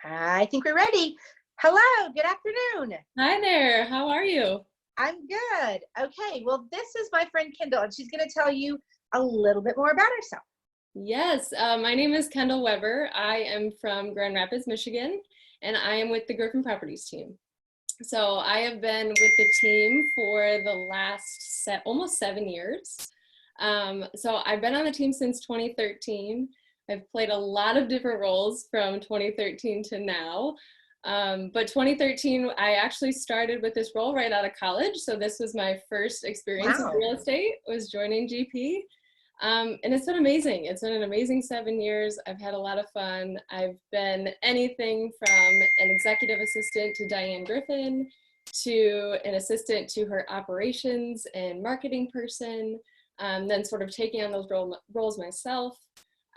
I think we're ready. Hello, good afternoon. Hi there. How are you? I'm good. Okay, well, this is my friend Kendall, and she's going to tell you a little bit more about herself. Yes, my name is Kendall Weber. I am from Grand Rapids, Michigan, and I am with the Griffin Properties team. So I have been with the team for the last almost 7 years. So I've been on the team since 2013. I've played a lot of different roles from 2013 to now. But 2013, I actually started with this role right out of college. So this was my first experience in Wow. real estate, was joining GP. And it's been amazing. It's been an amazing 7 years. I've had a lot of fun. I've been anything from an executive assistant to Diane Griffin, to an assistant to her operations and marketing person, then sort of taking on those roles myself.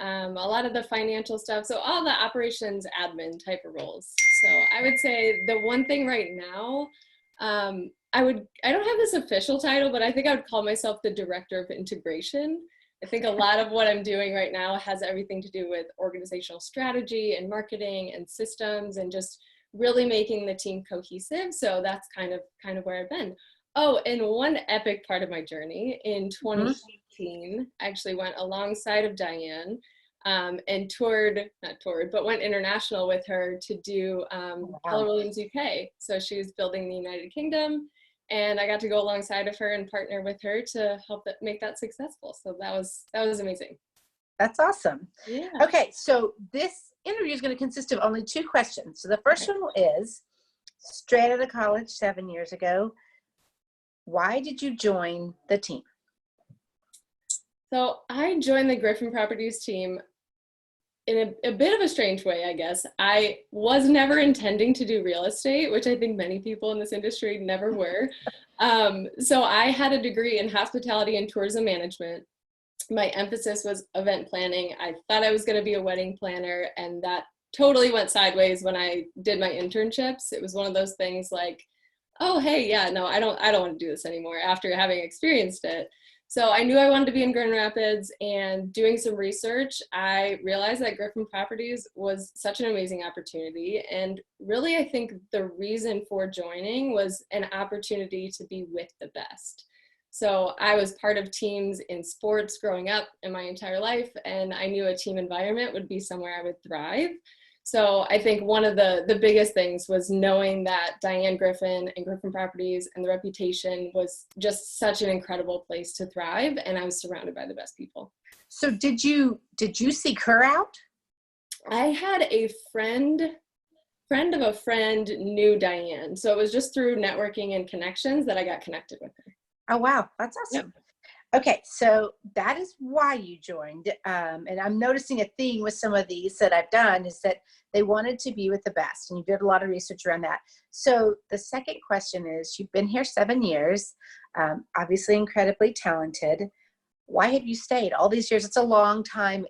A lot of the financial stuff, so all the operations admin type of roles. So I would say the one thing right now, I don't have this official title, but I think I would call myself the director of integration. I think a lot of what I'm doing right now has everything to do with organizational strategy and marketing and systems and just really making the team cohesive. So that's kind of where I've been. Oh, and one epic part of my journey in 2018, I actually went alongside of Diane and went international with her to do Keller Williams UK. So she was building the United Kingdom, and I got to go alongside of her and partner with her to help make that successful. So that was amazing. That's awesome. Yeah. Okay, so this interview is going to consist of only 2 questions. So the first one is, straight out of college 7 years ago, why did you join the team? So I joined the Griffin Properties team in a bit of a strange way, I guess. I was never intending to do real estate, which I think many people in this industry never were. So I had a degree in hospitality and tourism management. My emphasis was event planning. I thought I was going to be a wedding planner, and that totally went sideways when I did my internships. It was one of those things like, oh, hey, yeah, no, I don't want to do this anymore after having experienced it. So I knew I wanted to be in Grand Rapids, and doing some research, I realized that Griffin Properties was such an amazing opportunity. And really, I think the reason for joining was an opportunity to be with the best. So I was part of teams in sports growing up in my entire life, and I knew a team environment would be somewhere I would thrive. So I think one of the biggest things was knowing that Diane Griffin and Griffin Properties and the reputation was just such an incredible place to thrive, and I was surrounded by the best people. So did you seek her out? I had a friend of a friend knew Diane. So it was just through networking and connections that I got connected with her. Oh, wow. That's awesome. Yep. Okay, so that is why you joined. And I'm noticing a theme with some of these that I've done is that they wanted to be with the best, and you did a lot of research around that. So the second question is, you've been here 7 years, obviously incredibly talented. Why have you stayed all these years? It's a long time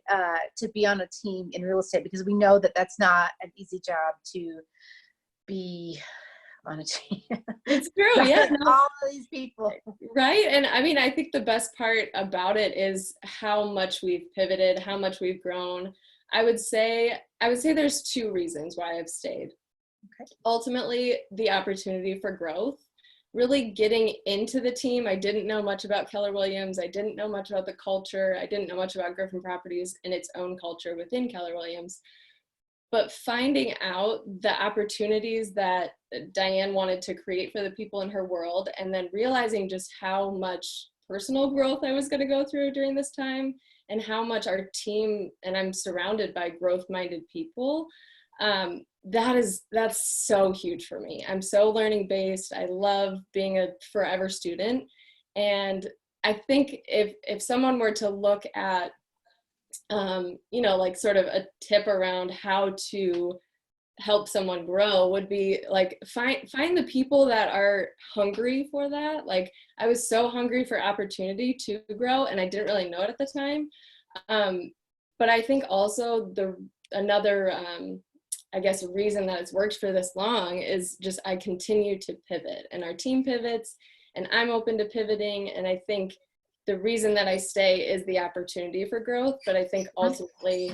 to be on a team in real estate, because we know that that's not an easy job to be on a team. It's true. Yeah. No. All these people. Right. And I mean, I think the best part about it is how much we've pivoted, how much we've grown. I would say there's 2 reasons why I've stayed. Okay. Ultimately, the opportunity for growth, really getting into the team. I didn't know much about Keller Williams. I didn't know much about the culture. I didn't know much about Griffin Properties and its own culture within Keller Williams. But finding out the opportunities that Diane wanted to create for the people in her world, and then realizing just how much personal growth I was going to go through during this time, and how much our team, and I'm surrounded by growth-minded people, that's so huge for me. I'm so learning based. I love being a forever student. And I think if someone were to look at like sort of a tip around how to help someone grow, would be like find the people that are hungry for that. Like, I was so hungry for opportunity to grow, and I didn't really know it at the time. But I think also another I guess reason that it's worked for this long is just I continue to pivot, and our team pivots, and I'm open to pivoting. And I think the reason that I stay is the opportunity for growth. But I think ultimately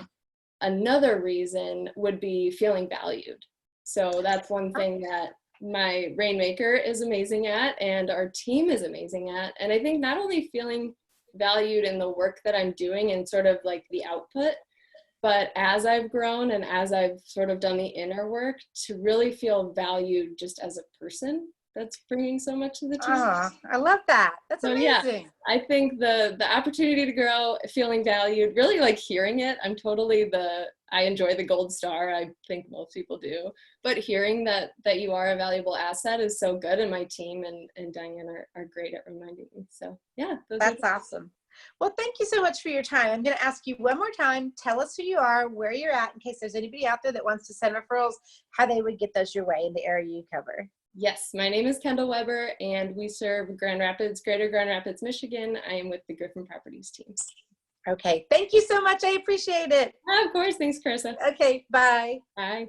another reason would be feeling valued. So that's one thing that my rainmaker is amazing at and our team is amazing at. And I think not only feeling valued in the work that I'm doing and sort of like the output, but as I've grown and as I've sort of done the inner work, to really feel valued just as a person that's bringing so much to the team. Oh, I love that. That's So yeah, amazing. I think the opportunity to grow, feeling valued, really like hearing it. I enjoy the gold star. I think most people do, but hearing that you are a valuable asset is so good. And my team and Diane are great at reminding me. So yeah, That's awesome. Well, thank you so much for your time. I'm going to ask you one more time. Tell us who you are, where you're at, in case there's anybody out there that wants to send referrals, how they would get those your way in the area you cover. Yes, my name is Kendall Weber, and we serve Greater Grand Rapids, Michigan. I am with the Griffin Properties teams. Okay, thank you so much. I appreciate it. Of course, thanks, Carissa. Okay, bye. Bye.